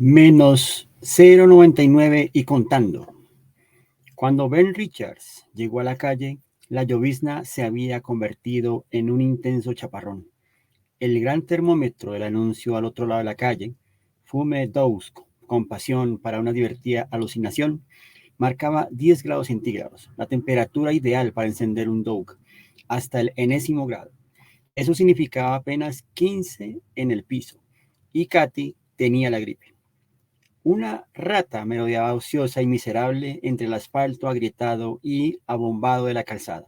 Menos 0,99 y contando. Cuando Ben Richards llegó a la calle, la llovizna se había convertido en un intenso chaparrón. El gran termómetro del anuncio al otro lado de la calle, Fume Dose, compasión para una divertida alucinación, marcaba 10 grados centígrados, la temperatura ideal para encender un Doug, hasta el enésimo grado. Eso significaba apenas 15 en el piso, y Katy tenía la gripe. Una rata merodeaba ociosa y miserable entre el asfalto agrietado y abombado de la calzada.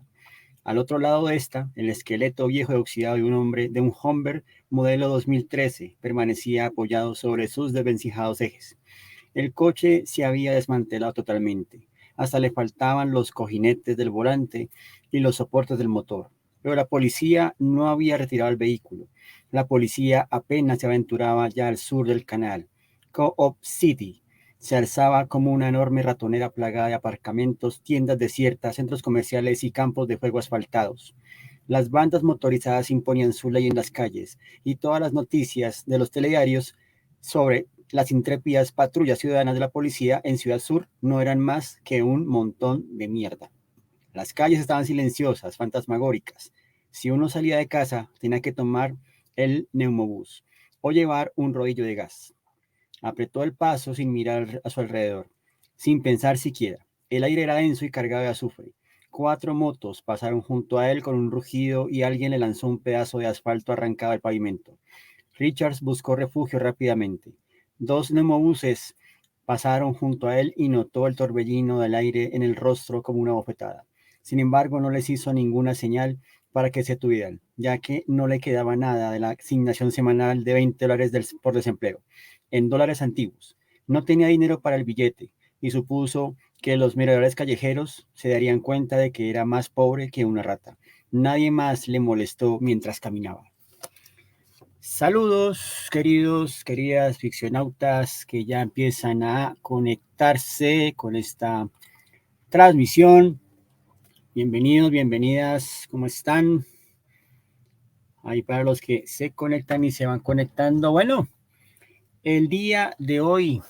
Al otro lado de esta, el esqueleto viejo y oxidado de un hombre de un Humber modelo 2013 permanecía apoyado sobre sus desvencijados ejes. El coche se había desmantelado totalmente. Hasta le faltaban los cojinetes del volante y los soportes del motor. Pero la policía no había retirado el vehículo. La policía apenas se aventuraba ya al sur del canal. Co-op City se alzaba como una enorme ratonera plagada de aparcamientos, tiendas desiertas, centros comerciales y campos de fuego asfaltados. Las bandas motorizadas imponían su ley en las calles y todas las noticias de los telediarios sobre las intrépidas patrullas ciudadanas de la policía en Ciudad Sur no eran más que un montón de mierda. Las calles estaban silenciosas, fantasmagóricas. Si uno salía de casa, tenía que tomar el neumobús o llevar un rodillo de gas. Apretó el paso sin mirar a su alrededor, sin pensar siquiera. El aire era denso y cargado de azufre. 4 motos pasaron junto a él con un rugido y alguien le lanzó un pedazo de asfalto arrancado al pavimento. Richards buscó refugio rápidamente. 2 nemobuses pasaron junto a él y notó el torbellino del aire en el rostro como una bofetada. Sin embargo, no les hizo ninguna señal para que se tuvieran, ya que no le quedaba nada de la asignación semanal de $20 por desempleo, en dólares antiguos. No tenía dinero para el billete y supuso que los miradores callejeros se darían cuenta de que era más pobre que una rata. Nadie más le molestó mientras caminaba. Saludos, queridas ficcionautas que ya empiezan a conectarse con esta transmisión. Bienvenidos, bienvenidas, ¿cómo están? Ahí para los que se conectan y se van conectando. Bueno, el día de hoy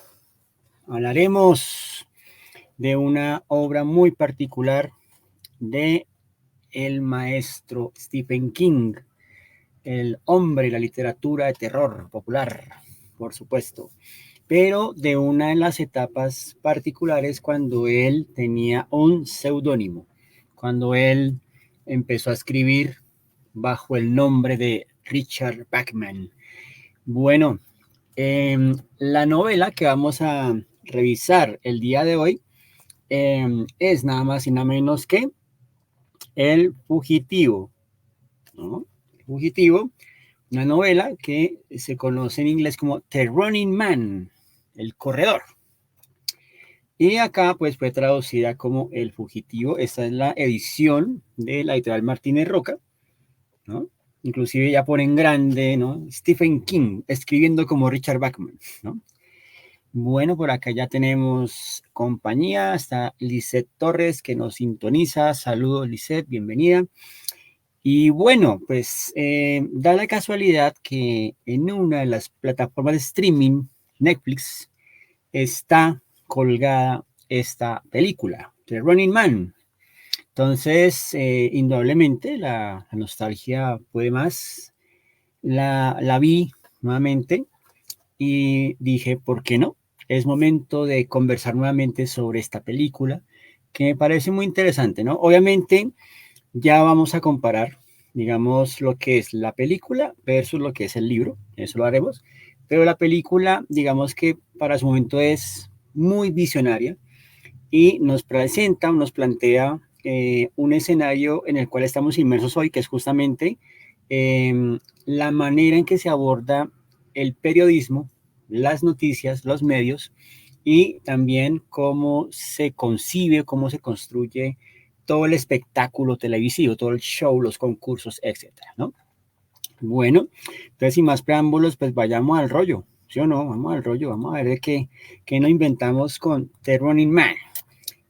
hablaremos de una obra muy particular de el maestro Stephen King, el hombre de la literatura de terror popular, por supuesto, pero de una de las etapas particulares cuando él tenía un seudónimo, cuando él empezó a escribir bajo el nombre de Richard Bachman. Bueno, la novela que vamos a revisar el día de hoy es nada más y nada menos que El Fugitivo, ¿no? El Fugitivo, una novela que se conoce en inglés como The Running Man, el corredor. Y acá pues fue traducida como El Fugitivo. Esta es la edición de la editorial Martínez Roca, ¿no? Inclusive ya ponen grande, ¿no? Stephen King escribiendo como Richard Bachman, ¿no? Bueno, por acá ya tenemos compañía. Está Lisette Torres que nos sintoniza. Saludos, Lisette, bienvenida. Y bueno, pues da la casualidad que en una de las plataformas de streaming, Netflix, está colgada esta película, The Running Man. Entonces, indudablemente, la nostalgia puede más. La vi nuevamente y dije, ¿por qué no? Es momento de conversar nuevamente sobre esta película, que me parece muy interesante, ¿no? Obviamente, ya vamos a comparar, digamos, lo que es la película versus lo que es el libro, eso lo haremos, pero la película, digamos que para su momento es muy visionaria y nos presenta, nos plantea un escenario en el cual estamos inmersos hoy, que es justamente la manera en que se aborda el periodismo, las noticias, los medios y también cómo se concibe, cómo se construye todo el espectáculo televisivo, todo el show, los concursos, etcétera, ¿no? Bueno, entonces sin más preámbulos, pues vayamos al rollo, ¿sí o no? Vamos al rollo, vamos a ver qué nos inventamos con The Running Man.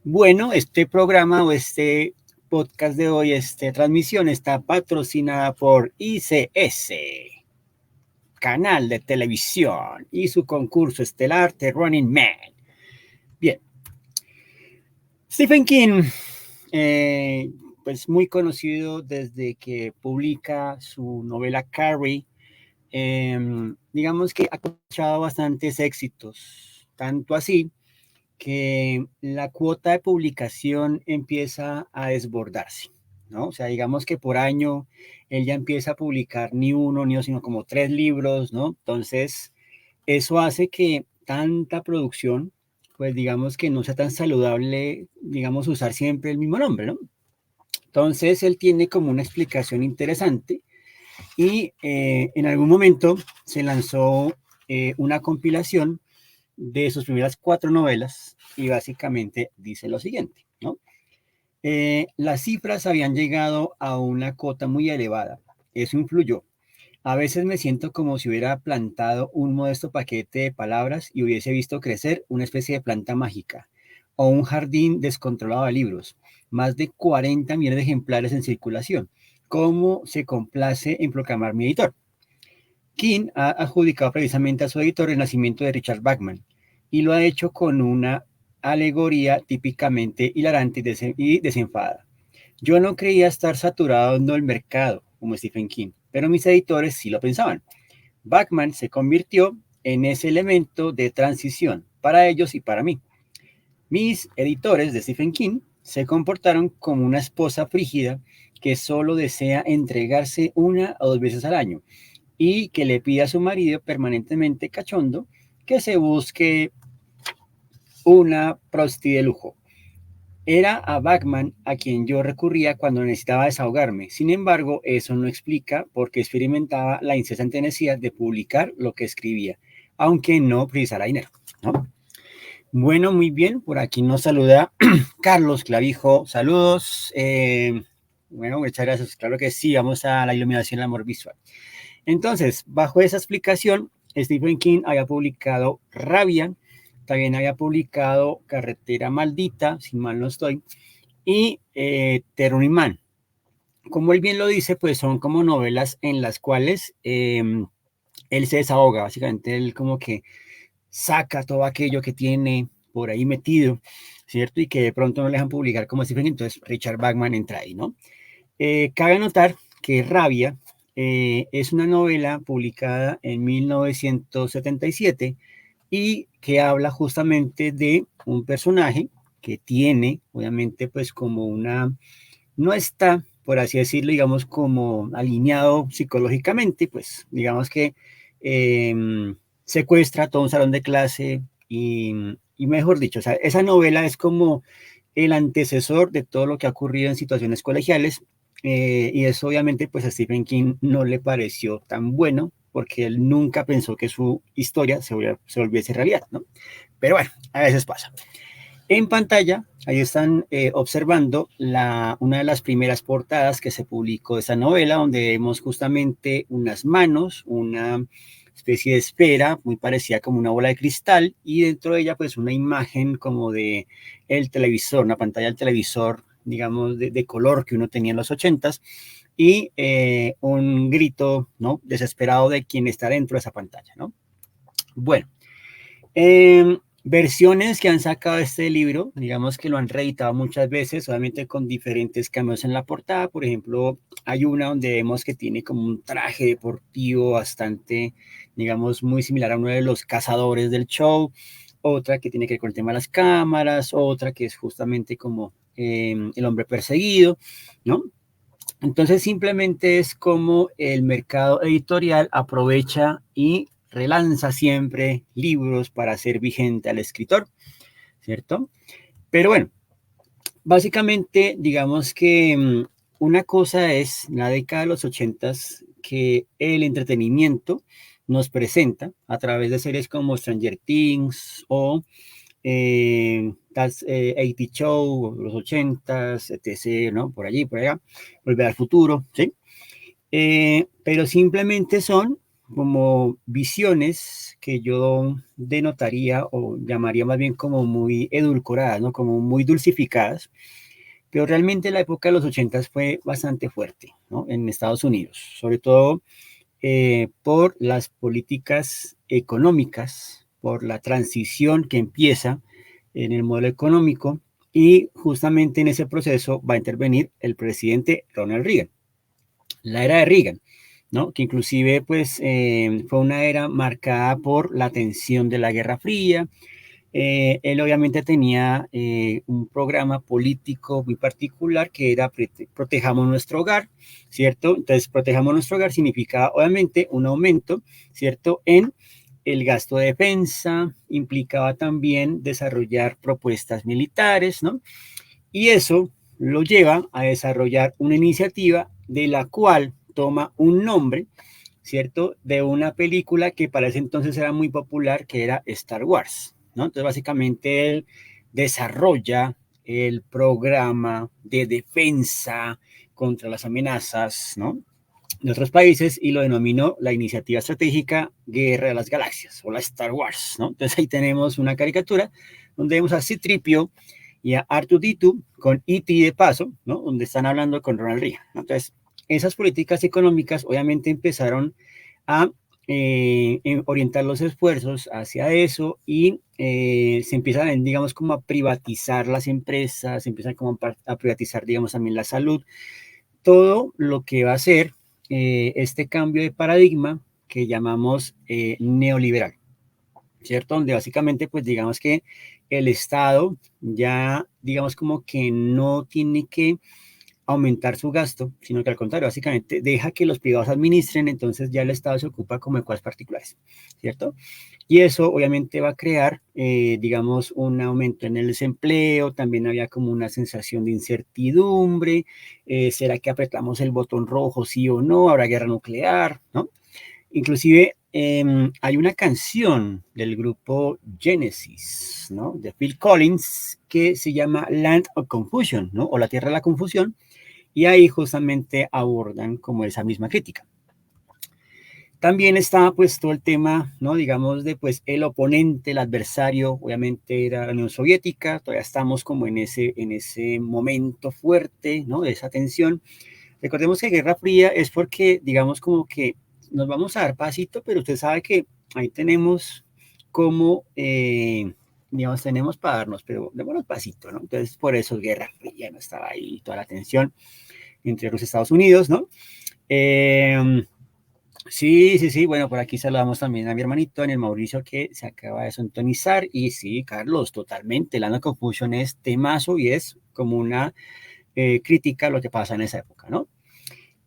Bueno, este programa o este podcast de hoy, esta transmisión está patrocinada por ICS. canal de televisión y su concurso estelar The Running Man. Bien. Stephen King, pues muy conocido desde que publica su novela Carrie. Digamos que ha cosechado bastantes éxitos, tanto así que la cuota de publicación empieza a desbordarse, ¿no? O sea, digamos que por año él ya empieza a publicar ni uno, ni dos, sino como 3 libros, ¿no? Entonces, eso hace que tanta producción, pues digamos que no sea tan saludable, digamos, usar siempre el mismo nombre, ¿no? Entonces, él tiene como una explicación interesante y en algún momento se lanzó una compilación de sus primeras 4 novelas y básicamente dice lo siguiente, ¿no? Las cifras habían llegado a una cota muy elevada. Eso influyó. A veces me siento como si hubiera plantado un modesto paquete de palabras y hubiese visto crecer una especie de planta mágica o un jardín descontrolado de libros. Más de 40 millones de ejemplares en circulación. ¿Cómo se complace en proclamar mi editor? King ha adjudicado precisamente a su editor el nacimiento de Richard Bachman y lo ha hecho con una alegoría típicamente hilarante y desenfadada. Yo no creía estar saturado el mercado como Stephen King, pero mis editores sí lo pensaban. Bachman se convirtió en ese elemento de transición para ellos y para mí. Mis editores de Stephen King se comportaron como una esposa frígida que solo desea entregarse 1 o 2 veces al año y que le pide a su marido permanentemente cachondo que se busque una prosti de lujo. Era a Bachman a quien yo recurría cuando necesitaba desahogarme. Sin embargo, eso no explica por qué experimentaba la incesante necesidad de publicar lo que escribía, aunque no precisara dinero, ¿no? Bueno, muy bien. Por aquí nos saluda Carlos Clavijo. Saludos. Bueno, muchas gracias. Claro que sí, vamos a la iluminación del amor visual. Entonces, bajo esa explicación, Stephen King había publicado Rabia, también había publicado Carretera Maldita, si mal no estoy, y The Running Man. Como él bien lo dice, pues son como novelas en las cuales él se desahoga, básicamente él como que saca todo aquello que tiene por ahí metido, ¿cierto? Y que de pronto no le dejan publicar como Stephen King, entonces Richard Bachman entra ahí, ¿no? Cabe notar que Rabia es una novela publicada en 1977 y que habla justamente de un personaje que tiene, obviamente, pues como no está, por así decirlo, digamos, como alineado psicológicamente, pues digamos que eh, secuestra todo un salón de clase y mejor dicho, o sea, esa novela es como el antecesor de todo lo que ha ocurrido en situaciones colegiales y eso obviamente pues a Stephen King no le pareció tan bueno porque él nunca pensó que su historia se volviese realidad, ¿no? Pero bueno, a veces pasa. En pantalla, ahí están observando una de las primeras portadas que se publicó de esta novela, donde vemos justamente unas manos, una especie de esfera muy parecida como una bola de cristal y dentro de ella pues una imagen como de el televisor, una pantalla del televisor, digamos, de color que uno tenía en los 80s y un grito, ¿no? Desesperado de quien está dentro de esa pantalla, ¿no? Bueno, versiones que han sacado este libro, digamos que lo han reeditado muchas veces, obviamente con diferentes cambios en la portada. Por ejemplo, hay una donde vemos que tiene como un traje deportivo bastante, digamos, muy similar a uno de los cazadores del show. Otra que tiene que ver con el tema de las cámaras, otra que es justamente como el hombre perseguido, ¿no? Entonces simplemente es como el mercado editorial aprovecha y relanza siempre libros para hacer vigente al escritor, ¿cierto? Pero bueno, básicamente digamos que una cosa es la década de los 80s que el entretenimiento nos presenta a través de series como Stranger Things o That's 80 Show, los 80s, etc., ¿no? Por allí, por allá, Volver al Futuro, ¿sí? Pero simplemente son como visiones que yo denotaría o llamaría más bien como muy edulcoradas, ¿no? Como muy dulcificadas, pero realmente la época de los 80s fue bastante fuerte, ¿no? En Estados Unidos, sobre todo por las políticas económicas, por la transición que empieza en el modelo económico, y justamente en ese proceso va a intervenir el presidente Ronald Reagan, la era de Reagan, ¿no? Que inclusive pues fue una era marcada por la tensión de la Guerra Fría. Él obviamente tenía un programa político muy particular que era protejamos nuestro hogar, ¿cierto? Entonces, protejamos nuestro hogar significa obviamente un aumento, ¿cierto? En el gasto de defensa, implicaba también desarrollar propuestas militares, ¿no? Y eso lo lleva a desarrollar una iniciativa de la cual toma un nombre, ¿cierto? De una película que para ese entonces era muy popular, que era Star Wars, ¿no? Entonces, básicamente, él desarrolla el programa de defensa contra las amenazas, ¿no? De otros países y lo denominó la Iniciativa Estratégica Guerra de las Galaxias o la Star Wars, ¿no? Entonces ahí tenemos una caricatura donde vemos a C-3PO y a R2-D2 con E.T. de paso, ¿no? Donde están hablando con Ronald Reagan, ¿no? Entonces, esas políticas económicas obviamente empezaron a orientar los esfuerzos hacia eso y se empiezan, digamos, como a privatizar las empresas, se empiezan como a privatizar, digamos, también la salud, todo lo que va a ser este cambio de paradigma que llamamos neoliberal, ¿cierto? Donde básicamente, pues digamos que el Estado ya, digamos como que no tiene que aumentar su gasto, sino que al contrario, básicamente deja que los privados administren, entonces ya el Estado se ocupa como de cosas particulares, ¿cierto? Y eso obviamente va a crear, digamos, un aumento en el desempleo, también había como una sensación de incertidumbre, ¿será que apretamos el botón rojo, sí o no? ¿Habrá guerra nuclear? ¿No? Inclusive hay una canción del grupo Genesis, ¿no? De Phil Collins, que se llama Land of Confusion, ¿no? O la Tierra de la Confusión, y ahí justamente abordan como esa misma crítica. También está pues todo el tema, ¿no? Digamos de pues el oponente, el adversario, obviamente era la Unión Soviética, todavía estamos como en ese momento fuerte, ¿no? De esa tensión. Recordemos que Guerra Fría es porque, digamos, como que nos vamos a dar pasito, pero usted sabe que ahí tenemos como, digamos, tenemos para darnos, pero démonos pasito, ¿no? Entonces, por eso Guerra Fría no estaba ahí, toda la tensión entre los Estados Unidos, ¿no? Sí, sí, sí, bueno, por aquí saludamos también a mi hermanito, en el Mauricio, que se acaba de sintonizar, y sí, Carlos, totalmente, la No Confusion es temazo y es como una crítica a lo que pasa en esa época, ¿no?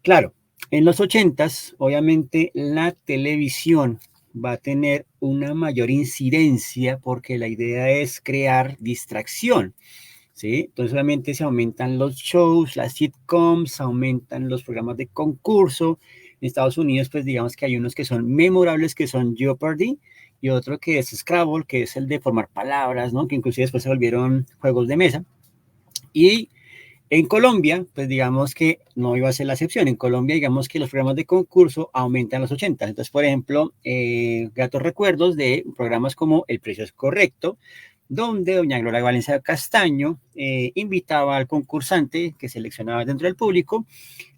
Claro, en los ochentas, obviamente, la televisión va a tener una mayor incidencia porque la idea es crear distracción, ¿sí? Entonces, obviamente, se aumentan los shows, las sitcoms, aumentan los programas de concurso. En Estados Unidos, pues digamos que hay unos que son memorables, que son Jeopardy, y otro que es Scrabble, que es el de formar palabras, ¿no? Que inclusive después se volvieron juegos de mesa. Y en Colombia, pues digamos que no iba a ser la excepción. En Colombia, digamos que los programas de concurso aumentan los 80. Entonces, por ejemplo, gratos recuerdos de programas como El Precio es Correcto, donde doña Gloria Valencia Castaño invitaba al concursante que seleccionaba dentro del público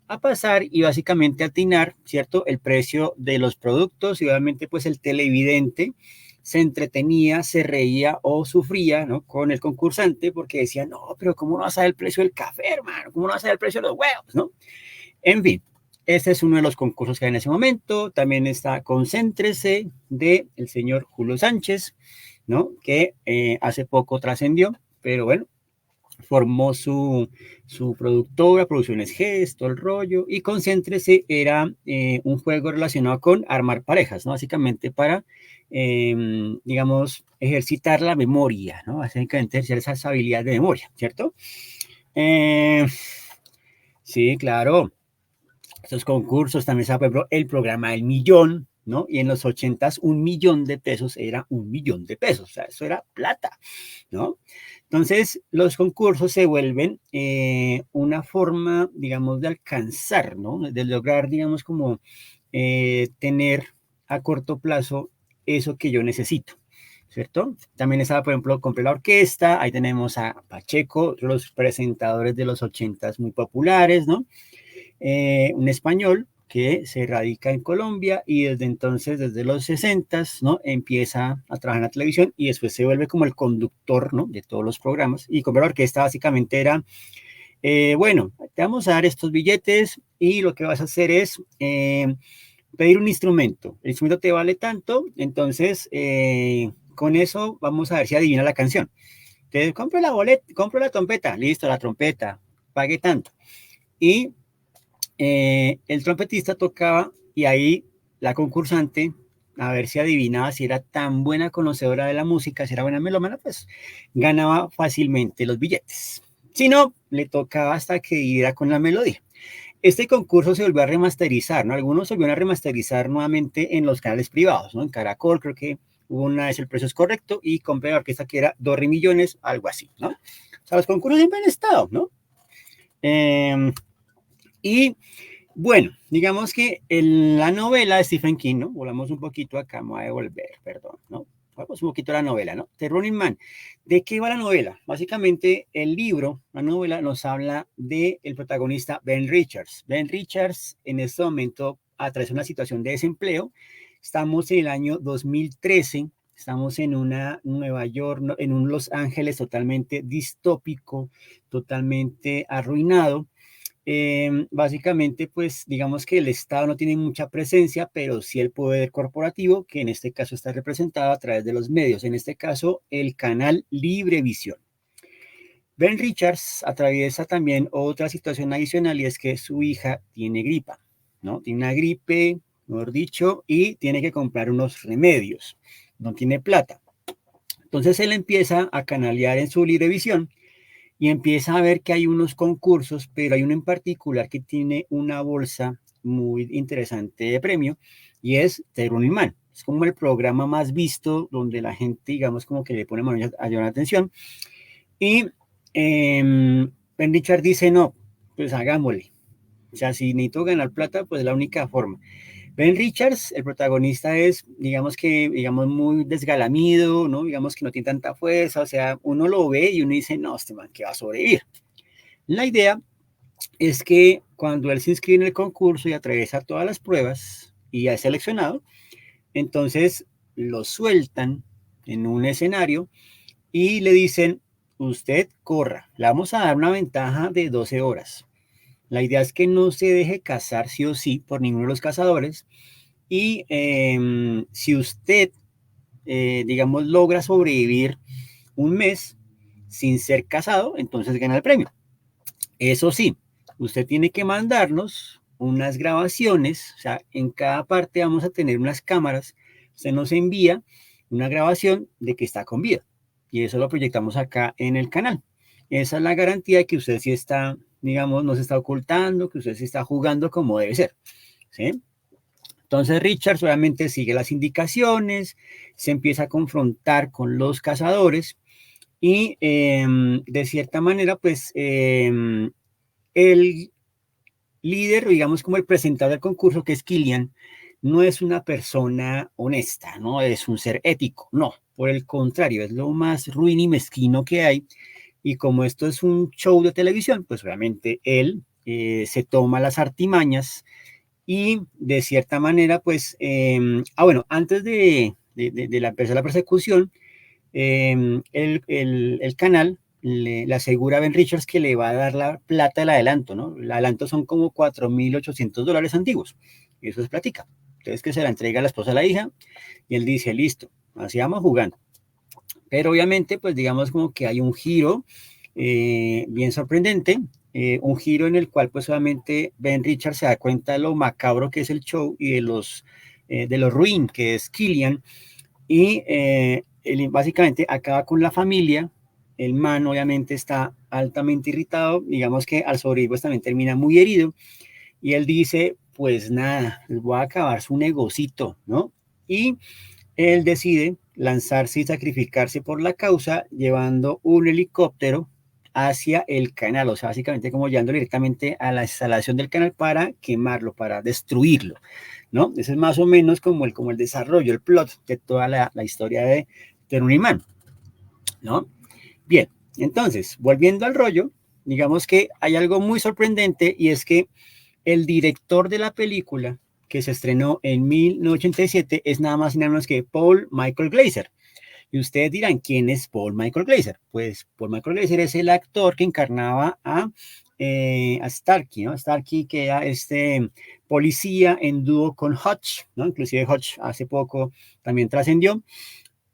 a pasar y básicamente atinar, ¿cierto?, el precio de los productos, y obviamente pues el televidente se entretenía, se reía o sufría, ¿no? Con el concursante porque decía, no, pero ¿cómo no vas a ver el precio del café, hermano? ¿Cómo no vas a ver el precio de los huevos, no? En fin, este es uno de los concursos que hay en ese momento. También está Concéntrese de el señor Julio Sánchez, ¿no? Que hace poco trascendió, pero bueno, formó su productora, Producciones G, todo el rollo, y Concéntrese era un juego relacionado con armar parejas, ¿no? Básicamente para, digamos, ejercitar la memoria, ¿no? Básicamente ejercer esas habilidades de memoria, ¿cierto? Eh, sí, claro, estos concursos también está, por ejemplo, el programa El Millón, ¿no? Y en los ochentas, 1.000.000 de pesos era 1.000.000 de pesos, o sea, eso era plata, ¿no? Entonces, los concursos se vuelven una forma, digamos, de alcanzar, ¿no? De lograr, digamos, como tener a corto plazo eso que yo necesito, ¿cierto? También estaba, por ejemplo, Compré la Orquesta, ahí tenemos a Pacheco, los presentadores de los ochentas muy populares, ¿no? Un español que se radica en Colombia y desde entonces, desde los 60, ¿no? Empieza a trabajar en la televisión y después se vuelve como el conductor, ¿no? De todos los programas. Y con la orquesta básicamente era, bueno, te vamos a dar estos billetes y lo que vas a hacer es pedir un instrumento. El instrumento te vale tanto, entonces con eso vamos a ver si adivina la canción. Entonces, compro la trompeta, listo, la trompeta, pague tanto. Y el trompetista tocaba y ahí la concursante, a ver si adivinaba si era tan buena conocedora de la música, si era buena melómana, pues ganaba fácilmente los billetes. Si no, le tocaba hasta que diera con la melodía. Este concurso se volvió a remasterizar, ¿no? Algunos se volvieron a remasterizar nuevamente en los canales privados, ¿no? En Caracol creo que hubo una vez El Precio es Correcto y compré la orquesta que era Do, Re, Millones, algo así, ¿no? O sea, los concursos siempre han estado, ¿no? Y bueno, digamos que en la novela de Stephen King, ¿no? Volvamos un poquito acá, me voy a devolver, perdón, ¿no? Vamos un poquito a la novela, ¿no? The Running Man. ¿De qué va la novela? Básicamente, el libro, la novela, nos habla del protagonista Ben Richards. Ben Richards, en este momento, atraviesa una situación de desempleo. Estamos en el año 2013, estamos en una Nueva York, en un Los Ángeles totalmente distópico, totalmente arruinado. Básicamente, pues digamos que el Estado no tiene mucha presencia, pero sí el poder corporativo, que en este caso está representado a través de los medios, en este caso el canal Librevisión. Ben Richards atraviesa también otra situación adicional y es que su hija tiene gripa, ¿no? Tiene una gripe, mejor dicho, y tiene que comprar unos remedios, no tiene plata. Entonces él empieza a canalear en su Librevisión y empieza a ver que hay unos concursos, pero hay uno en particular que tiene una bolsa muy interesante de premio y es The Running Man. Es como el programa más visto donde la gente, digamos, como que le pone mayor atención. Y Ben Richard dice, no, pues hagámosle. O sea, si necesito ganar plata, pues es la única forma. Ben Richards, el protagonista es, digamos que, digamos, muy desgalamido, ¿no? Digamos que no tiene tanta fuerza, o sea, uno lo ve y uno dice, no, este man que va a sobrevivir. La idea es que cuando él se inscribe en el concurso y atraviesa todas las pruebas y ya es seleccionado, entonces lo sueltan en un escenario y le dicen, usted corra, le vamos a dar una ventaja de 12 horas. La idea es que no se deje cazar sí o sí por ninguno de los cazadores y si usted, digamos, logra sobrevivir un mes sin ser cazado, entonces gana el premio. Eso sí, usted tiene que mandarnos unas grabaciones, o sea, en cada parte vamos a tener unas cámaras, usted nos envía una grabación de que está con vida y eso lo proyectamos acá en el canal. Esa es la garantía de que usted sí está, digamos, no se está ocultando, que usted sí está jugando como debe ser, ¿sí? Entonces Richard obviamente sigue las indicaciones, se empieza a confrontar con los cazadores y de cierta manera, pues el líder, digamos como el presentador del concurso, que es Killian, no es una persona honesta, no es un ser ético, no, por el contrario, es lo más ruin y mezquino que hay. Y como esto es un show de televisión, pues obviamente él se toma las artimañas y de cierta manera, pues, bueno, antes de empezar la persecución, el canal le asegura a Ben Richards que le va a dar la plata del adelanto, ¿no? El adelanto son como $4.800 antiguos, y eso es platica. Entonces que se la entrega a la esposa a la hija, y él dice, listo, así vamos jugando. Pero obviamente, pues digamos como que hay un giro bien sorprendente, un giro en el cual pues obviamente Ben Richards se da cuenta de lo macabro que es el show y de lo ruin que es Killian, y él básicamente acaba con la familia. El man obviamente está altamente irritado, digamos que al sobrevivir pues también termina muy herido, y él dice, pues nada, les voy a acabar su negocito, ¿no? Y él decide lanzarse y sacrificarse por la causa llevando un helicóptero hacia el canal, o sea, básicamente como llevándolo directamente a la instalación del canal para quemarlo, para destruirlo, ¿no? Ese es más o menos como el desarrollo, el plot de toda la historia de Running, ¿no? Bien, entonces, volviendo al rollo, digamos que hay algo muy sorprendente y es que El director de la película, que se estrenó en 1987, es nada más y nada menos que Paul Michael Glaser. Y ustedes dirán, ¿quién es Paul Michael Glaser? Pues Paul Michael Glaser es el actor que encarnaba a Starkey, ¿no? Starkey, que era este policía en dúo con Hutch, ¿no? Inclusive Hutch hace poco también trascendió.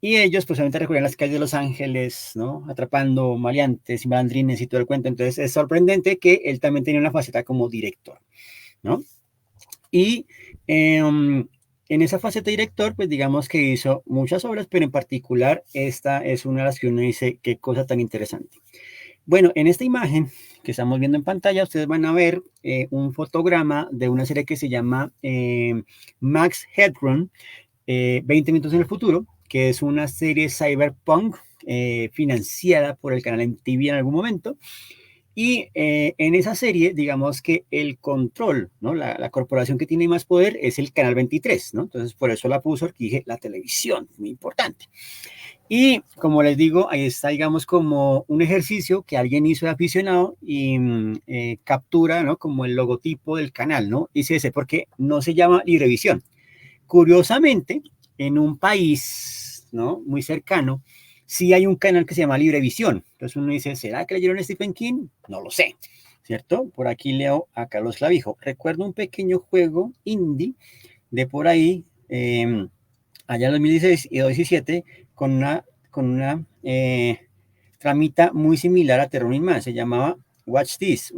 Y ellos pues solamente recorrían las calles de Los Ángeles, ¿no? Atrapando maleantes y malandrines y todo el cuento. Entonces es sorprendente que él también tenía una faceta como director, ¿no? Y en esa faceta de director, pues digamos que hizo muchas obras, pero en particular esta es una de las que uno dice, qué cosa tan interesante. Bueno, en esta imagen que estamos viendo en pantalla, ustedes van a ver un fotograma de una serie que se llama Max Headroom, 20 minutos en el futuro, que es una serie cyberpunk financiada por el canal MTV en algún momento. Y en esa serie, digamos que el control, ¿no? La corporación que tiene más poder es el Canal 23, ¿no? Entonces, por eso la puso, porque dije, la televisión, muy importante. Y como les digo, ahí está, digamos, como un ejercicio que alguien hizo de aficionado y captura, ¿no? Como el logotipo del canal, ¿no? Y se dice, porque no se llama Librevisión. Curiosamente, en un país, ¿no? Muy cercano, sí hay un canal que se llama Librevisión. Entonces uno dice, ¿será que leyeron Stephen King? No lo sé, ¿cierto? Por aquí leo a Carlos Clavijo. Recuerdo un pequeño juego indie de por ahí, allá en 2016 y 2017, con una tramita muy similar a Terror Inman. Se llamaba Watch This.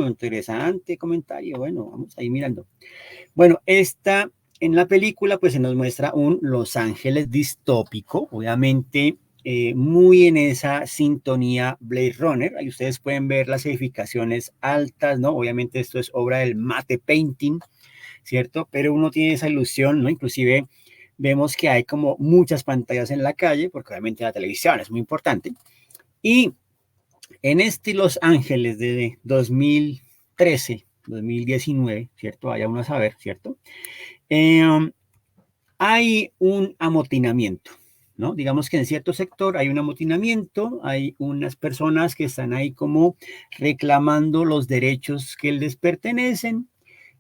Interesante comentario. Bueno, vamos ahí mirando. Bueno, en la película pues se nos muestra un Los Ángeles distópico, obviamente muy en esa sintonía Blade Runner. Ahí ustedes pueden ver las edificaciones altas, ¿no? Obviamente esto es obra del mate painting, ¿cierto? Pero uno tiene esa ilusión, ¿no? Inclusive vemos que hay como muchas pantallas en la calle, porque obviamente la televisión es muy importante. Y en este Los Ángeles de 2013, 2019, ¿cierto? Vaya uno a saber, ¿cierto? Eh, hay un amotinamiento, ¿no? Digamos que en cierto sector hay un amotinamiento, hay unas personas que están ahí como reclamando los derechos que les pertenecen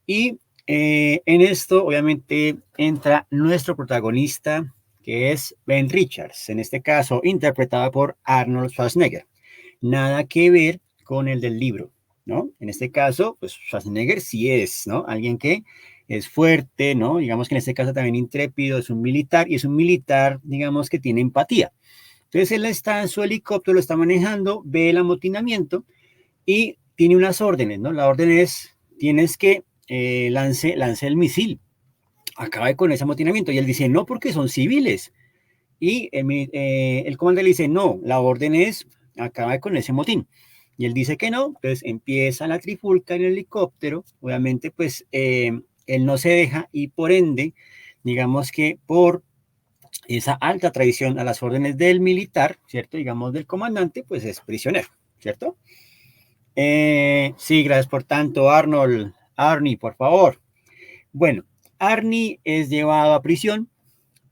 y en esto obviamente entra nuestro protagonista que es Ben Richards, en este caso interpretado por Arnold Schwarzenegger. Nada que ver con el del libro, ¿no? En este caso, pues Schwarzenegger sí es, ¿no? Alguien que es fuerte, ¿no? Digamos que en este caso también intrépido, es un militar y es un militar, digamos que tiene empatía. Entonces él está en su helicóptero, lo está manejando, ve el amotinamiento y tiene unas órdenes, ¿no? La orden es, tienes que lance el misil, acabe con ese amotinamiento. Y él dice, no, porque son civiles. Y el comandante le dice, no, la orden es, acabe con ese motín. Y él dice que no, entonces empieza la trifulca en el helicóptero, obviamente pues él no se deja y por ende, digamos que por esa alta traición a las órdenes del militar, ¿cierto? Digamos del comandante, pues es prisionero, ¿cierto? Sí, gracias por tanto, Arnold. Arnie, por favor. Bueno, Arnie es llevado a prisión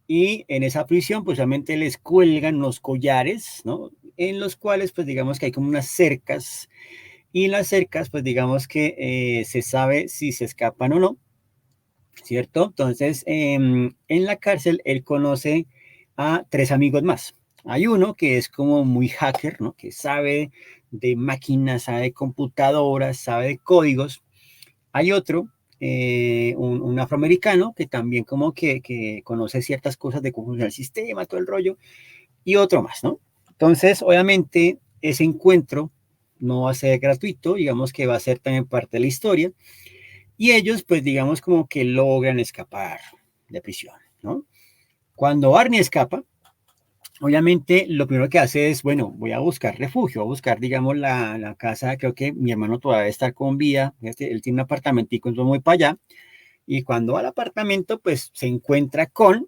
y en esa prisión pues realmente les cuelgan los collares, ¿no? En los cuales pues digamos que hay como unas cercas y las cercas pues digamos que se sabe si se escapan o no, ¿cierto? Entonces en la cárcel él conoce a tres amigos más. Hay uno que es como muy hacker, ¿no? Que sabe de máquinas, sabe de computadoras, sabe de códigos. Hay otro, un afroamericano que también como que conoce ciertas cosas de cómo funciona el sistema, todo el rollo, y otro más, ¿no? Entonces, obviamente, ese encuentro no va a ser gratuito, digamos que va a ser también parte de la historia, y ellos, pues, digamos como que logran escapar de prisión, ¿no? Cuando Barney escapa, obviamente lo primero que hace es, bueno, voy a buscar refugio, voy a buscar, digamos, la casa, creo que mi hermano todavía está con vida, él tiene un apartamentico, entonces voy para allá, y cuando va al apartamento, pues se encuentra con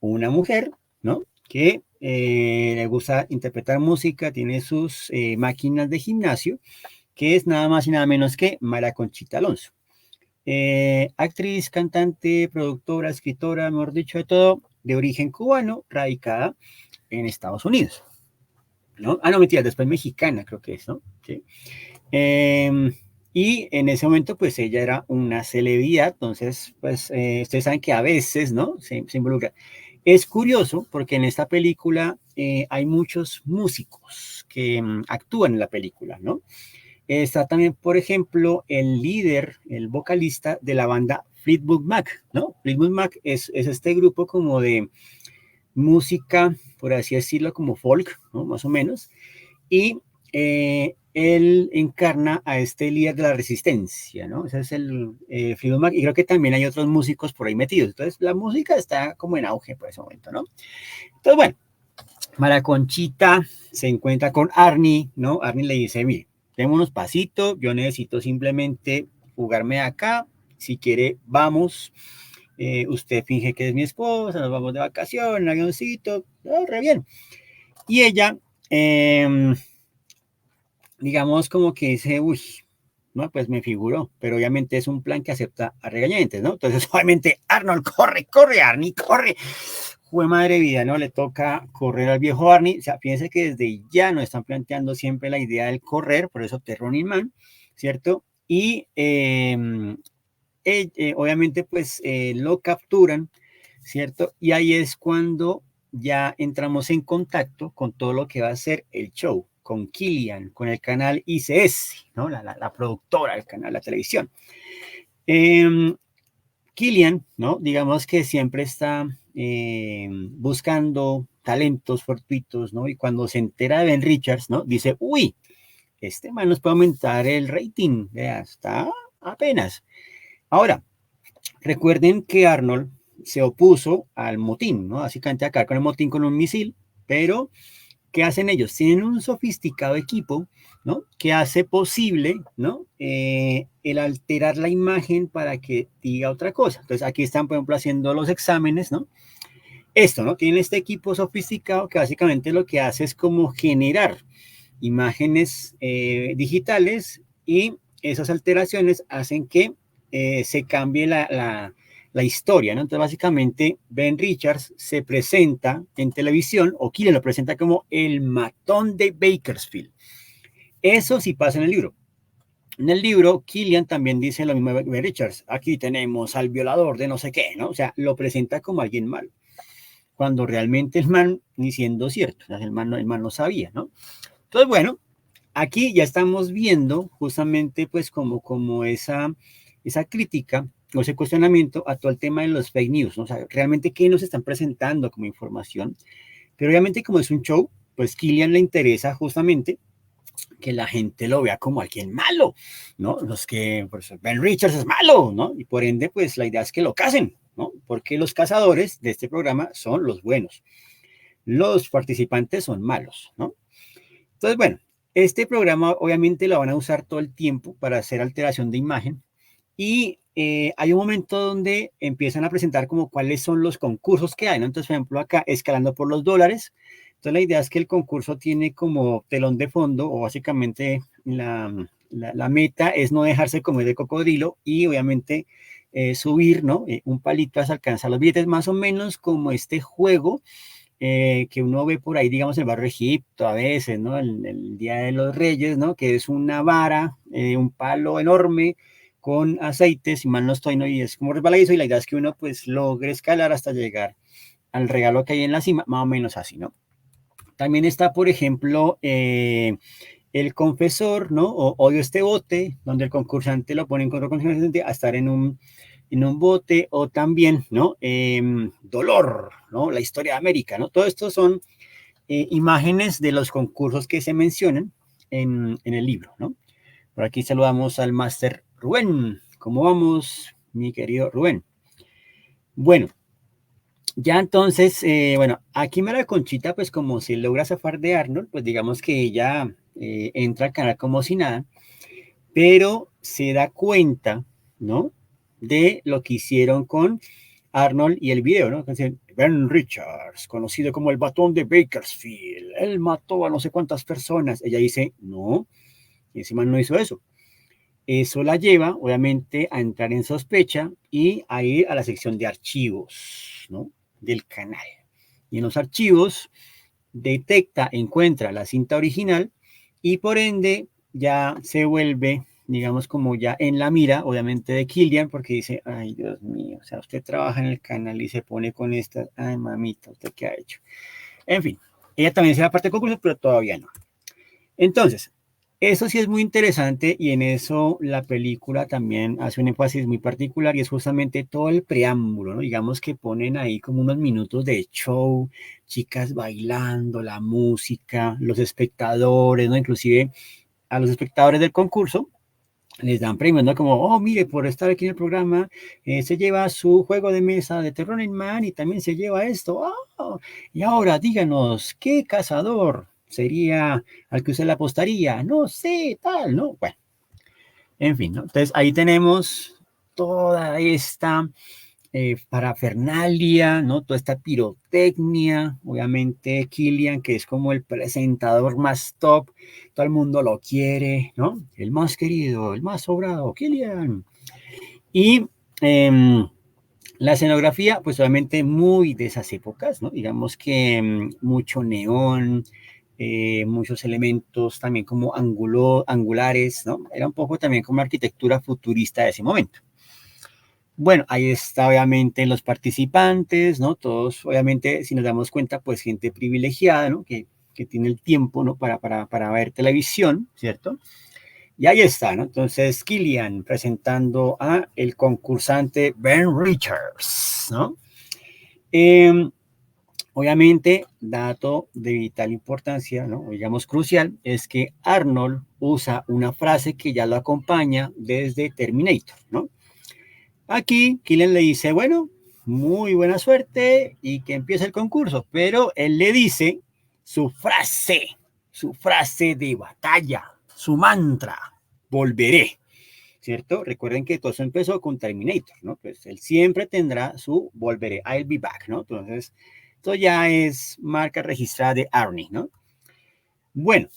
una mujer, ¿no? Que le gusta interpretar música, tiene sus máquinas de gimnasio, que es nada más y nada menos que Mara Conchita Alonso. Actriz, cantante, productora, escritora, mejor dicho, de todo, de origen cubano, radicada en Estados Unidos, ¿no? Ah, no, mentira, después mexicana, creo que es, ¿no? Sí. Eh, Y en ese momento, pues ella era una celebridad, entonces, pues ustedes saben que a veces, ¿no? Se involucra. Es curioso porque en esta película hay muchos músicos que actúan en la película, ¿no? Está también, por ejemplo, el líder, el vocalista de la banda Fleetwood Mac, ¿no? Fleetwood Mac es este grupo como de música, por así decirlo, como folk, ¿no? Más o menos. Y él encarna a este líder de la resistencia, ¿no? Ese es el Fleetwood Mac, y creo que también hay otros músicos por ahí metidos. Entonces, la música está como en auge por ese momento, ¿no? Entonces, bueno, Mara Conchita se encuentra con Arnie, ¿no? Arnie le dice, mire, démonos pasito, yo necesito simplemente jugarme acá, si quiere, vamos, usted finge que es mi esposa, nos vamos de vacaciones, avioncito, re bien. Y ella, digamos como que dice, uy, no, pues me figuró, pero obviamente es un plan que acepta a regañadientes, ¿no? Entonces, obviamente, Arnold, corre, corre, Arnie, corre. Fue madre vida, ¿no? Le toca correr al viejo Arnie. O sea, fíjense que desde ya nos están planteando siempre la idea del correr, por eso The Running Man, ¿cierto? Y obviamente, pues lo capturan, ¿cierto? Y ahí es cuando ya entramos en contacto con todo lo que va a ser el show, con Killian, con el canal ICS, ¿no? La productora del canal, la televisión. Killian, ¿no? Digamos que siempre está buscando talentos fortuitos, ¿no? Y cuando se entera de Ben Richards, ¿no? Dice, uy, este man nos puede aumentar el rating, vea, está apenas. Ahora, recuerden que Arnold se opuso al motín, ¿no? Básicamente acá con el motín con un misil, pero ¿qué hacen ellos? Tienen un sofisticado equipo, ¿no? Que hace posible, ¿no? El alterar la imagen para que diga otra cosa. Entonces aquí están, por ejemplo, haciendo los exámenes, ¿no? Esto, ¿no? Tienen este equipo sofisticado que básicamente lo que hace es como generar imágenes digitales y esas alteraciones hacen que se cambie la historia, ¿no? Entonces, básicamente, Ben Richards se presenta en televisión, o Killian lo presenta como el matón de Bakersfield. Eso sí pasa en el libro. En el libro, Killian también dice lo mismo de Ben Richards. Aquí tenemos al violador de no sé qué, ¿no? O sea, lo presenta como alguien malo, cuando realmente el man, ni siendo cierto, o sea, el man no sabía, ¿no? Entonces, bueno, aquí ya estamos viendo justamente pues como esa crítica o ese cuestionamiento a todo el tema de los fake news, ¿no? O sea, realmente qué nos están presentando como información, pero obviamente como es un show, pues Killian le interesa justamente que la gente lo vea como alguien malo, ¿no? Los que, pues Ben Richards es malo, ¿no? Y por ende, pues la idea es que lo casen, ¿no? Porque los cazadores de este programa son los buenos, los participantes son malos, ¿no? Entonces, bueno, este programa obviamente lo van a usar todo el tiempo para hacer alteración de imagen y hay un momento donde empiezan a presentar como cuáles son los concursos que hay, ¿no? Entonces, por ejemplo, acá, escalando por los dólares. Entonces, la idea es que el concurso tiene como telón de fondo o básicamente la meta es no dejarse comer de cocodrilo y obviamente subir, ¿no? Un palito hasta alcanzar los billetes, más o menos como este juego que uno ve por ahí, digamos, en el barrio de Egipto a veces, ¿no? El Día de los Reyes, ¿no? Que es una vara, un palo enorme con aceite, si mal no estoy, ¿no? Y es como resbaladizo y la idea es que uno pues logre escalar hasta llegar al regalo que hay en la cima, más o menos así, ¿no? También está, por ejemplo, el confesor, ¿no? O odio este bote, donde el concursante lo pone en contra a estar en un bote, o también, ¿no? Dolor, ¿no? La historia de América, ¿no? Todo esto son imágenes de los concursos que se mencionan en el libro, ¿no? Por aquí saludamos al máster Rubén. ¿Cómo vamos, mi querido Rubén? Bueno, ya entonces, bueno, aquí Mara Conchita, pues como se logra zafar de Arnold, pues digamos que ella entra al canal como si nada, pero se da cuenta, ¿no? De lo que hicieron con Arnold y el video, ¿no? Ben Richards, conocido como el batón de Bakersfield, él mató a no sé cuántas personas. Ella dice, no, ese man no hizo eso. Eso la lleva, obviamente, a entrar en sospecha y a ir a la sección de archivos, ¿no? Del canal. Y en los archivos detecta, encuentra la cinta original y por ende ya se vuelve digamos, como ya en la mira, obviamente, de Killian, porque dice, ay, Dios mío, o sea, usted trabaja en el canal y se pone con estas, ay, mamita, ¿usted qué ha hecho? En fin, ella también se va parte del concurso, pero todavía no. Entonces, eso sí es muy interesante y en eso la película también hace un énfasis muy particular y es justamente todo el preámbulo, ¿no? Digamos que ponen ahí como unos minutos de show, chicas bailando, la música, los espectadores, ¿no? Inclusive a los espectadores del concurso les dan premios, ¿no? Como, oh, mire, por estar aquí en el programa, se lleva su juego de mesa de Terror in Man y también se lleva esto. Oh, y ahora díganos, ¿qué cazador sería al que usted le apostaría? No sé, tal, ¿no? Bueno, en fin, ¿no? Entonces ahí tenemos toda esta parafernalia, ¿no? Toda esta pirotecnia, obviamente Killian, que es como el presentador más top, todo el mundo lo quiere, ¿no? El más querido, el más sobrado, Killian. Y la escenografía, pues obviamente muy de esas épocas, ¿no? Digamos que mucho neón, muchos elementos también como angulares, ¿no? Era un poco también como arquitectura futurista de ese momento. Bueno, ahí está obviamente los participantes, ¿no? Todos, obviamente, si nos damos cuenta, pues gente privilegiada, ¿no? Que tiene el tiempo, ¿no? Para ver televisión, ¿cierto? Y ahí está, ¿no? Entonces, Killian presentando a el concursante Ben Richards, ¿no? Eh, obviamente, dato de vital importancia, ¿no? Digamos crucial, es que Arnold usa una frase que ya lo acompaña desde Terminator, ¿no? Aquí, Killian le dice, bueno, muy buena suerte y que empiece el concurso, pero él le dice su frase de batalla, su mantra, volveré, ¿cierto? Recuerden que todo eso empezó con Terminator, ¿no? Pues él siempre tendrá su volveré, I'll be back, ¿no? Entonces, esto ya es marca registrada de Arnie, ¿no? Bueno,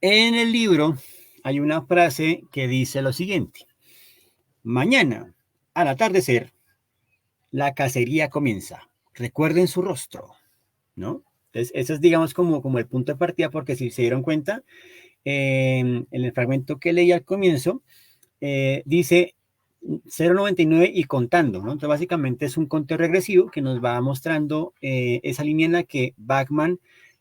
en el libro hay una frase que dice lo siguiente, mañana, al atardecer, la cacería comienza. Recuerden su rostro, ¿no? Entonces, eso es, digamos, como el punto de partida, porque si se dieron cuenta, en el fragmento que leí al comienzo, dice 0,99 y contando, ¿no? Entonces, básicamente es un conteo regresivo que nos va mostrando esa línea en la que Batman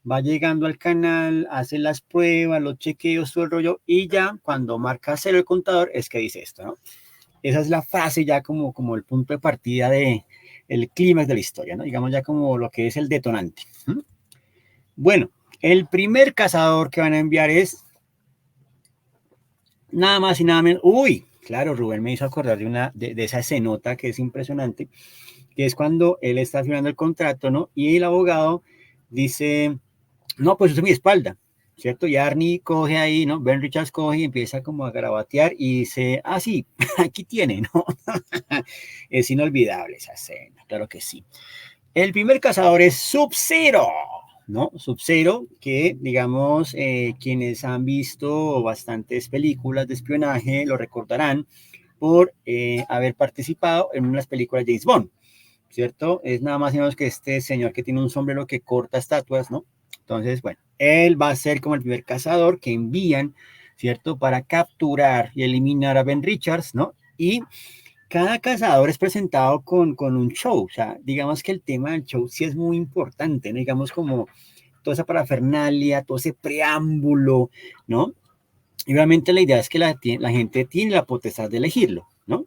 va llegando al canal, hace las pruebas, los chequeos, todo el rollo, y ya cuando marca cero el contador es que dice esto, ¿no? Esa es la fase ya como el punto de partida de el clímax de la historia, ¿no? Digamos ya como lo que es el detonante. ¿Mm? Bueno, el primer cazador que van a enviar es nada más y nada menos. Uy, claro, Rubén me hizo acordar de esa escenota que es impresionante, que es cuando él está firmando el contrato, ¿no? Y el abogado dice, no, pues eso es mi espalda, ¿cierto? Y Arnie coge ahí, ¿no? Ben Richards coge y empieza como a garabatear y dice, ah, sí, aquí tiene, ¿no? Es inolvidable esa escena, claro que sí. El primer cazador es Sub-Zero, ¿no? Sub-Zero, que digamos, quienes han visto bastantes películas de espionaje lo recordarán por haber participado en unas películas de James Bond, ¿cierto? Es nada más y menos que este señor que tiene un sombrero que corta estatuas, ¿no? Entonces, bueno, él va a ser como el primer cazador que envían, ¿cierto? Para capturar y eliminar a Ben Richards, ¿no? Y cada cazador es presentado con un show, o sea, digamos que el tema del show sí es muy importante, ¿no? Digamos como toda esa parafernalia, todo ese preámbulo, ¿no? Y obviamente la idea es que la gente tiene la potestad de elegirlo, ¿no?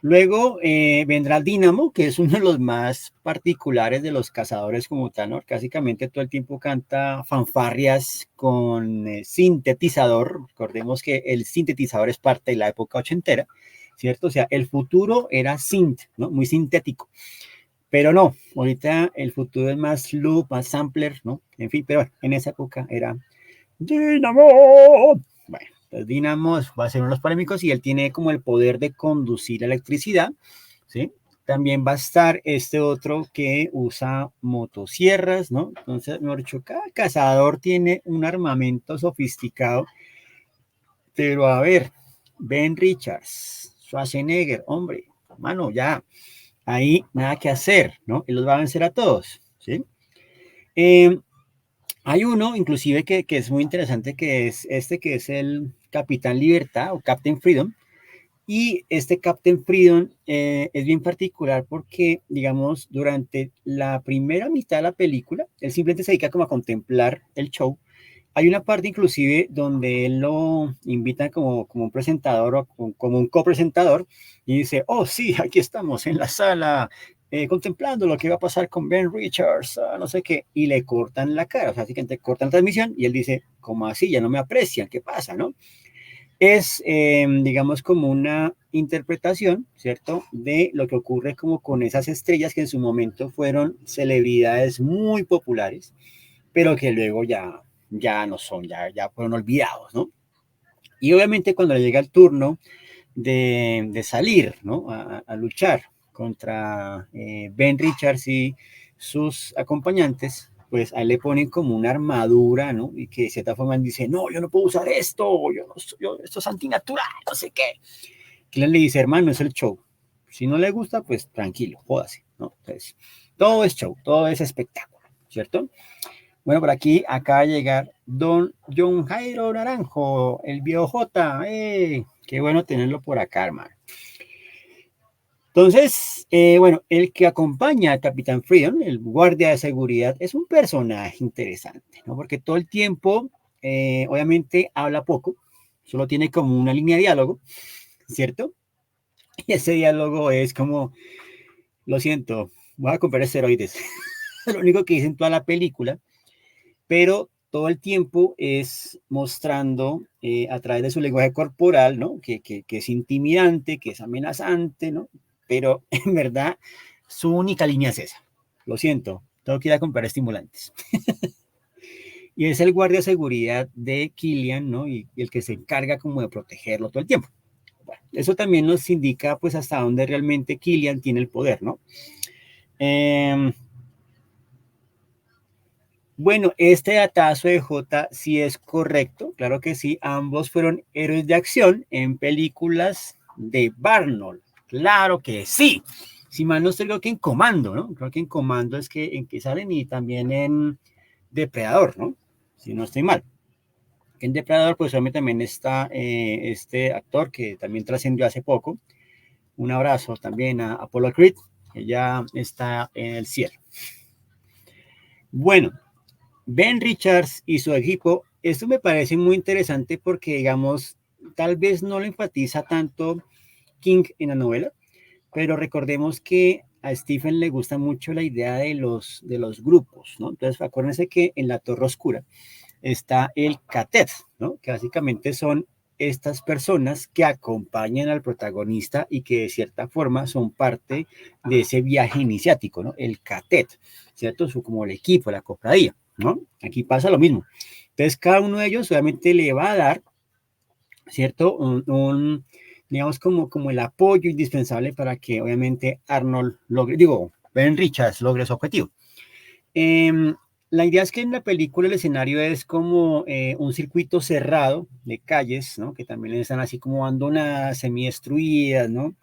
Luego vendrá Dynamo, que es uno de los más particulares de los cazadores como tal, ¿no? Básicamente todo el tiempo canta fanfarrias con sintetizador. Recordemos que el sintetizador es parte de la época ochentera, ¿cierto? O sea, el futuro era synth, ¿no? Muy sintético. Pero no, ahorita el futuro es más loop, más sampler, ¿no? En fin, pero bueno, en esa época era Dynamo. Bueno, entonces Dynamo va a ser uno de los polémicos y él tiene como el poder de conducir electricidad, ¿sí? También va a estar este otro que usa motosierras, ¿no? Entonces, mejor dicho, cada cazador tiene un armamento sofisticado, pero a ver, Ben Richards, Schwarzenegger, hombre, mano, ya, ahí nada que hacer, ¿no? Él los va a vencer a todos, ¿sí? Hay uno, inclusive, que es muy interesante, que es este, que es el Capitán Libertad o Captain Freedom. Y este Captain Freedom es bien particular porque, digamos, durante la primera mitad de la película, él simplemente se dedica como a contemplar el show. Hay una parte inclusive donde él lo invitan como un presentador o como un copresentador y dice, oh sí, aquí estamos en la sala contemplando lo que va a pasar con Ben Richards, no sé qué, y le cortan la cara, o sea, así que te cortan la transmisión y él dice, ¿cómo así? Ya no me aprecian, ¿qué pasa, no? Es, digamos, como una interpretación, ¿cierto?, de lo que ocurre como con esas estrellas que en su momento fueron celebridades muy populares, pero que luego ya no son, ya fueron olvidados, ¿no? Y obviamente cuando le llega el turno de salir, ¿no? A luchar contra Ben Richards y sus acompañantes, pues a él le ponen como una armadura, ¿no? Y que de cierta forma él dice, no, yo no puedo usar esto, esto es antinatural, no sé qué. Que él le dice, hermano, es el show. Si no le gusta, pues tranquilo, jódase, ¿no? Entonces, todo es show, todo es espectáculo, ¿cierto? Bueno, por aquí acaba de llegar don John Jairo Naranjo, el viejo J. Qué bueno tenerlo por acá, hermano. Entonces, bueno, el que acompaña a Capitán Freedom, el guardia de seguridad, es un personaje interesante, ¿no? Porque todo el tiempo, obviamente, habla poco, solo tiene como una línea de diálogo, ¿cierto? Y ese diálogo es como, lo siento, voy a comprar esteroides. Lo único que dice en toda la película, pero todo el tiempo es mostrando a través de su lenguaje corporal, ¿no? Que es intimidante, que es amenazante, ¿no? Pero en verdad su única línea es esa. Lo siento, tengo que ir a comprar estimulantes. Y es el guardia de seguridad de Killian, ¿no? Y el que se encarga como de protegerlo todo el tiempo. Bueno, eso también nos indica pues hasta dónde realmente Killian tiene el poder, ¿no? Bueno, este datazo de J sí es correcto, claro que sí, ambos fueron héroes de acción en películas de Barnold, claro que sí. Si mal no estoy, creo que en Comando, ¿no? Creo que en Comando es que en que salen y también en Depredador, ¿no? Si no estoy mal. En Depredador, pues obviamente también está este actor que también trascendió hace poco. Un abrazo también a Apollo Creed, que ya está en el cielo. Bueno, Ben Richards y su equipo, esto me parece muy interesante porque, digamos, tal vez no lo enfatiza tanto King en la novela, pero recordemos que a Stephen le gusta mucho la idea de los grupos, ¿no? Entonces, acuérdense que en la Torre Oscura está el Catet, ¿no? Que básicamente son estas personas que acompañan al protagonista y que de cierta forma son parte de ese viaje iniciático, ¿no? El Catet, ¿cierto? Como el equipo, la cofradía, ¿no? Aquí pasa lo mismo. Entonces, cada uno de ellos obviamente le va a dar, ¿cierto? Digamos, como el apoyo indispensable para que obviamente Arnold logre, digo, Ben Richards logre su objetivo. La idea es que en la película el escenario es como un circuito cerrado de calles, ¿no? Que también están así como abandonadas, semi-destruidas, ¿no?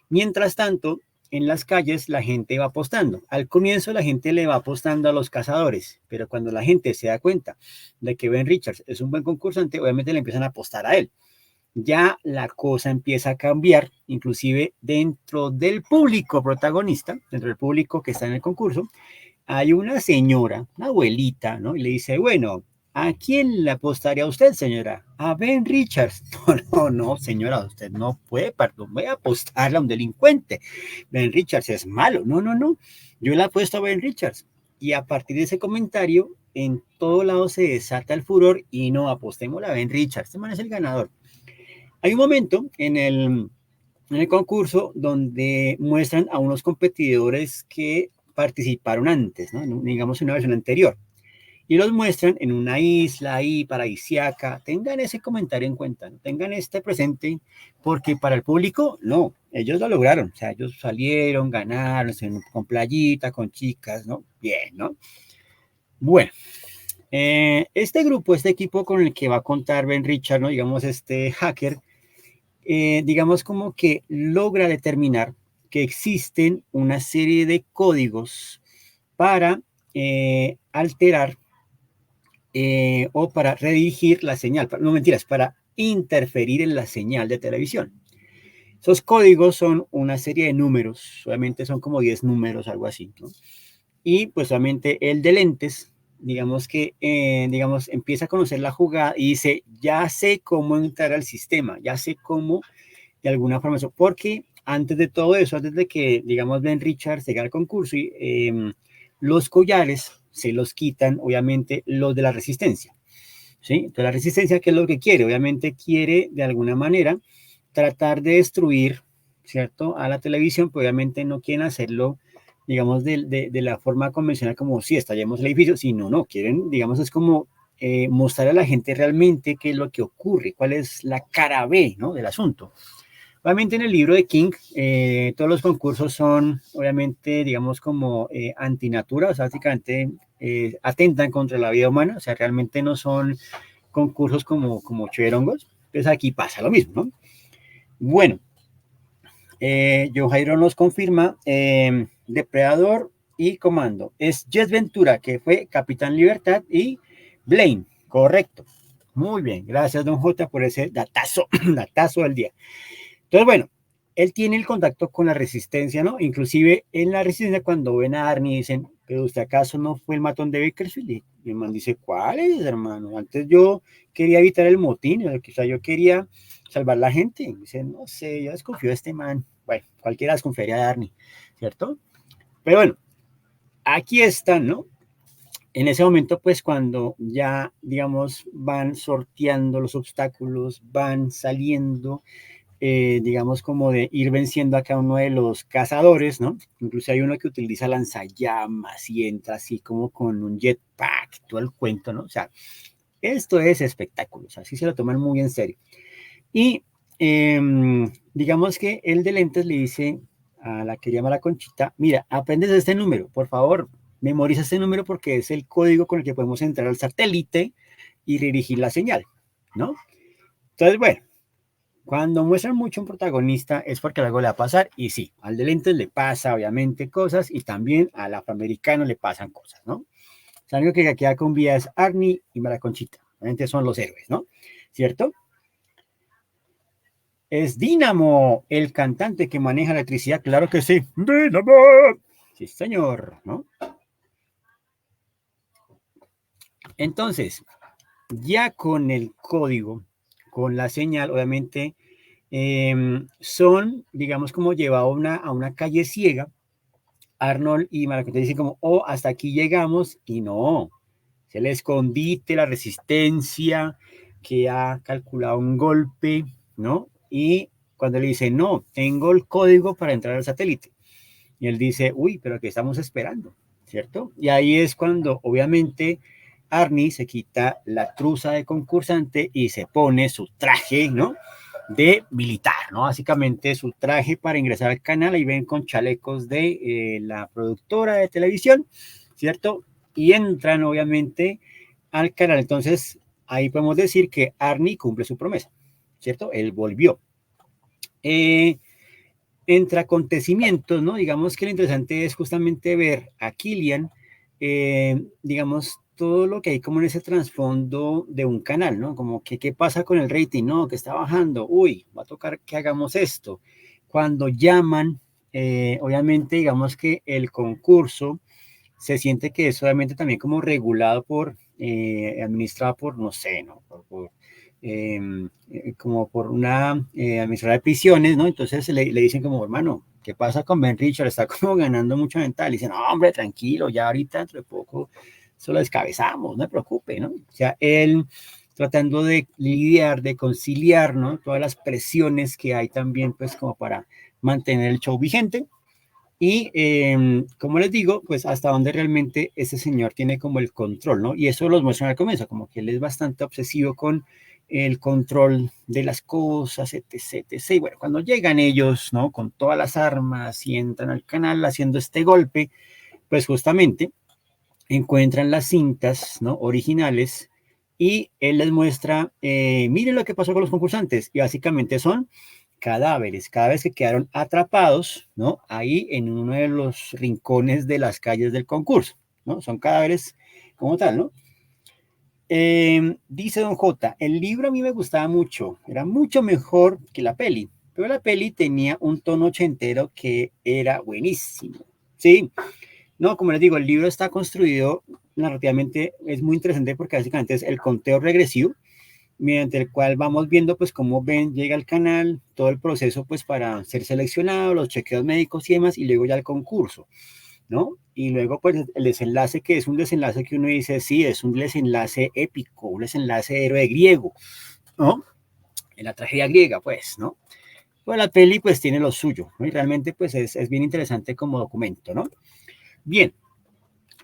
Mientras tanto, en las calles la gente va apostando. Al comienzo la gente le va apostando a los cazadores, pero cuando la gente se da cuenta de que Ben Richards es un buen concursante, obviamente le empiezan a apostar a él. Ya la cosa empieza a cambiar, inclusive dentro del público protagonista, dentro del público que está en el concurso, hay una señora, una abuelita, ¿no? Y le dice, bueno, ¿a quién le apostaría usted, señora? A Ben Richards. No, señora, usted no puede, perdón, voy a apostarle a un delincuente. Ben Richards es malo. No, yo le apuesto a Ben Richards. Y a partir de ese comentario, en todo lado se desata el furor y no, apostemos a Ben Richards. Este man es el ganador. Hay un momento en el concurso donde muestran a unos competidores que participaron antes, ¿no? Digamos una versión anterior, y los muestran en una isla ahí paradisiaca. Tengan ese comentario en cuenta, ¿no? Tengan este presente, porque para el público, no, ellos lo lograron, o sea, ellos salieron, ganaron, con playita, con chicas, ¿no? Bien, ¿no? Bueno, este grupo, este equipo con el que va a contar Ben Richard, ¿no? Digamos, este hacker, digamos como que logra determinar que existen una serie de códigos para alterar o para redirigir la señal, no mentiras, para interferir en la señal de televisión. Esos códigos son una serie de números, solamente son como 10 números, algo así, ¿no? Y pues solamente el de lentes, digamos que, digamos, empieza a conocer la jugada y dice, ya sé cómo entrar al sistema, ya sé cómo, de alguna forma, eso, porque antes de todo eso, antes de que, digamos, Ben Richards llegue al concurso, los collares se los quitan, obviamente, los de la resistencia, ¿sí? Entonces, la resistencia, ¿qué es lo que quiere? Obviamente quiere, de alguna manera, tratar de destruir, ¿cierto? A la televisión, pero obviamente no quieren hacerlo, digamos, de la forma convencional, como si estallemos el edificio, sino, no, quieren, digamos, es como mostrar a la gente realmente qué es lo que ocurre, cuál es la cara B, ¿no? Del asunto. Obviamente en el libro de King, todos los concursos son, obviamente, digamos, como antinatura, o sea, básicamente atentan contra la vida humana, o sea, realmente no son concursos como cheverongos. Entonces aquí pasa lo mismo, ¿no? Bueno, John Jairo nos confirma Depredador y Comando. Es Jess Ventura, que fue Capitán Libertad, y Blaine, correcto. Muy bien, gracias, don J, por ese datazo, datazo del día. Entonces, bueno, él tiene el contacto con la resistencia, ¿no? Inclusive en la resistencia, cuando ven a Arnie, dicen, ¿pero usted acaso no fue el matón de Bakersfield? Y el man dice, ¿cuál es, hermano? Antes yo quería evitar el motín, o sea, yo quería salvar la gente. Y dice, no sé, yo desconfío de este man. Bueno, cualquiera desconfiaría de Arnie, ¿cierto? Pero bueno, aquí están, ¿no? En ese momento, pues cuando ya, digamos, van sorteando los obstáculos, van saliendo, digamos, como de ir venciendo a cada uno de los cazadores, ¿no? Incluso hay uno que utiliza lanzallamas y entra así como con un jetpack, todo el cuento, ¿no? O sea, esto es espectáculo, o sea, así se lo toman muy en serio. Y digamos que el de lentes le dice a la que llama la Conchita, mira, aprendes este número, por favor, memoriza este número porque es el código con el que podemos entrar al satélite y dirigir la señal, ¿no? Entonces, bueno, cuando muestran mucho un protagonista es porque algo le va a pasar y sí, al de lentes le pasa obviamente cosas y también al afroamericano le pasan cosas, ¿no? O sea, lo único que queda con vida es Arnie y Maraconchita. Obviamente son los héroes, ¿no? ¿Cierto? Es Dínamo, el cantante que maneja la electricidad, claro que sí. ¡Dínamo! Sí, señor, ¿no? Entonces, ya con el código, con la señal, obviamente, son, digamos, como llevado a una calle ciega. Arnold y Maracuja dicen como, oh, hasta aquí llegamos, y no, es el escondite, la resistencia, que ha calculado un golpe, ¿no? Y cuando le dice, no, tengo el código para entrar al satélite. Y él dice, uy, pero ¿qué estamos esperando? ¿Cierto? Y ahí es cuando, obviamente, Arnie se quita la truza de concursante y se pone su traje, ¿no? De militar, ¿no? Básicamente su traje para ingresar al canal, ahí ven con chalecos de la productora de televisión, ¿cierto? Y entran obviamente al canal. Entonces, ahí podemos decir que Arnie cumple su promesa, ¿cierto? Él volvió. Entre acontecimientos, ¿no? Digamos que lo interesante es justamente ver a Killian, digamos, todo lo que hay como en ese trasfondo de un canal, ¿no? Como que qué pasa con el rating, ¿no? Que está bajando, uy, va a tocar que hagamos esto. Cuando llaman, obviamente, digamos que el concurso se siente que es solamente también como regulado por, administrado por, no sé, ¿no? Eh, como por una administradora de prisiones, ¿no? Entonces le dicen como, hermano, ¿qué pasa con Ben Richard? Está como ganando mucha ventaja. Le dicen, no, hombre, tranquilo, ya ahorita dentro de poco solo descabezamos, no se preocupe, ¿no? O sea, él tratando de lidiar, de conciliar, ¿no? Todas las presiones que hay también, pues, como para mantener el show vigente. Y como les digo, pues hasta donde realmente ese señor tiene como el control, ¿no? Y eso los muestran al comienzo, como que él es bastante obsesivo con el control de las cosas, etc, etc. Y bueno, cuando llegan ellos, ¿no? Con todas las armas y entran al canal haciendo este golpe, pues justamente encuentran las cintas, ¿no? Originales y él les muestra, miren lo que pasó con los concursantes. Y básicamente son cadáveres que quedaron atrapados, ¿no? Ahí en uno de los rincones de las calles del concurso, ¿no? Son cadáveres como tal, ¿no? Dice Don J, el libro a mí me gustaba mucho, era mucho mejor que la peli, pero la peli tenía un tono ochentero que era buenísimo. Sí, no, como les digo, el libro está construido narrativamente, es muy interesante porque básicamente es el conteo regresivo, mediante el cual vamos viendo pues cómo Ben llega al canal, todo el proceso pues para ser seleccionado, los chequeos médicos y demás, y luego ya el concurso, ¿no? Y luego pues el desenlace, que es un desenlace que uno dice, sí, es un desenlace épico, un desenlace héroe griego, ¿no? En la tragedia griega, pues, ¿no? Pues la peli pues tiene lo suyo, ¿no? Y realmente pues es bien interesante como documento, ¿no? Bien,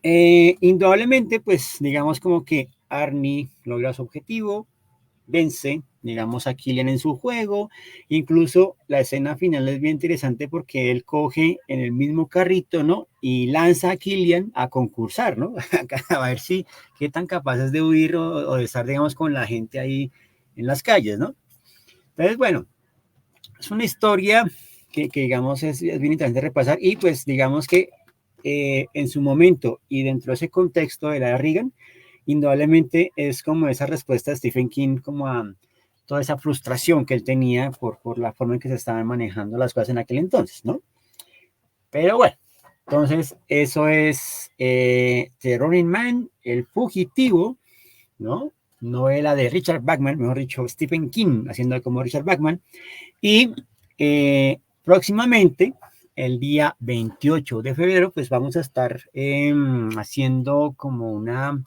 indudablemente pues digamos como que Arnie logra su objetivo, vence, digamos, a Killian en su juego. Incluso la escena final es bien interesante porque él coge en el mismo carrito, ¿no? Y lanza a Killian a concursar, ¿no? A ver si qué tan capaces de huir o de estar, digamos, con la gente ahí en las calles, ¿no? Entonces, bueno, es una historia que digamos, es bien interesante repasar y pues, digamos que en su momento y dentro de ese contexto de la de Reagan, indudablemente es como esa respuesta de Stephen King como a toda esa frustración que él tenía por la forma en que se estaban manejando las cosas en aquel entonces, ¿no? Pero bueno, entonces eso es The Running Man, El Fugitivo, ¿no? Novela de Richard Bachman, mejor dicho, Stephen King haciendo como Richard Bachman. Y próximamente, el día 28 de febrero, pues vamos a estar haciendo como una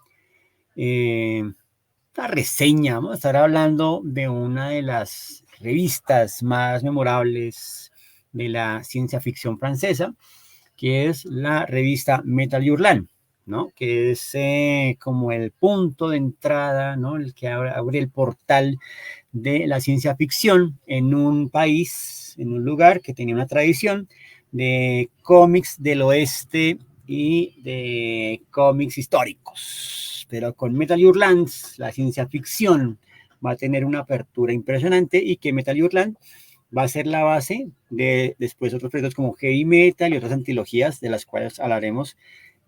reseña, vamos a estar hablando de una de las revistas más memorables de la ciencia ficción francesa, que es la revista Metal Hurlant, ¿no? Que es como el punto de entrada, ¿no? El que abre el portal de la ciencia ficción en un país, en un lugar que tenía una tradición de cómics del oeste y de cómics históricos. Pero con Metal Hurlant, la ciencia ficción va a tener una apertura impresionante y que Metal Hurlant va a ser la base de después otros proyectos como Heavy Metal y otras antologías de las cuales hablaremos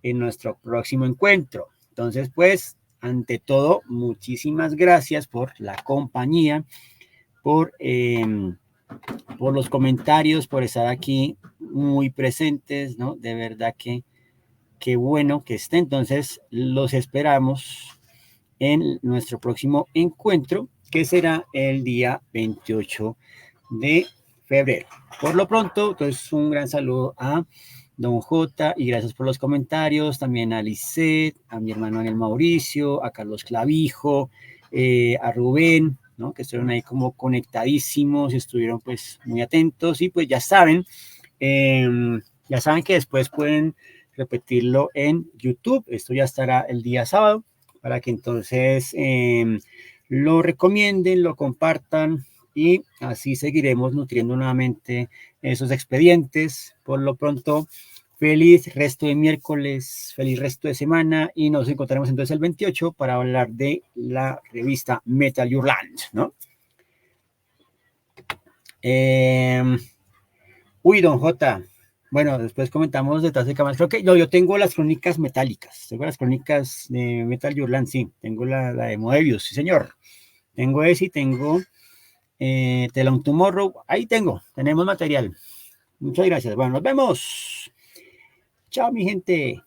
en nuestro próximo encuentro. Entonces, pues, ante todo, muchísimas gracias por la compañía, por, por los comentarios, por estar aquí muy presentes, ¿no? De verdad que qué bueno que esté. Entonces, los esperamos en nuestro próximo encuentro, que será el día 28 de febrero. Por lo pronto, entonces un gran saludo a Don J y gracias por los comentarios, también a Lisette, a mi hermano Daniel Mauricio, a Carlos Clavijo, a Rubén, ¿no? Que estuvieron ahí como conectadísimos y estuvieron pues muy atentos y pues eh, ya saben que después pueden repetirlo en YouTube, esto ya estará el día sábado para que entonces lo recomienden, lo compartan y así seguiremos nutriendo nuevamente esos expedientes. Por lo pronto, feliz resto de miércoles, feliz resto de semana y nos encontraremos entonces el 28 para hablar de la revista Metal Hurlant, ¿no? Uy, don J. Bueno, después comentamos detrás de cámaras. Creo que yo tengo las crónicas metálicas. Tengo las crónicas de Metal Hurlant, sí. Tengo la de Moebius, sí, señor. Tengo ese y tengo Tale of Tomorrow. Ahí tengo. Tenemos material. Muchas gracias. Bueno, nos vemos. Chao, mi gente.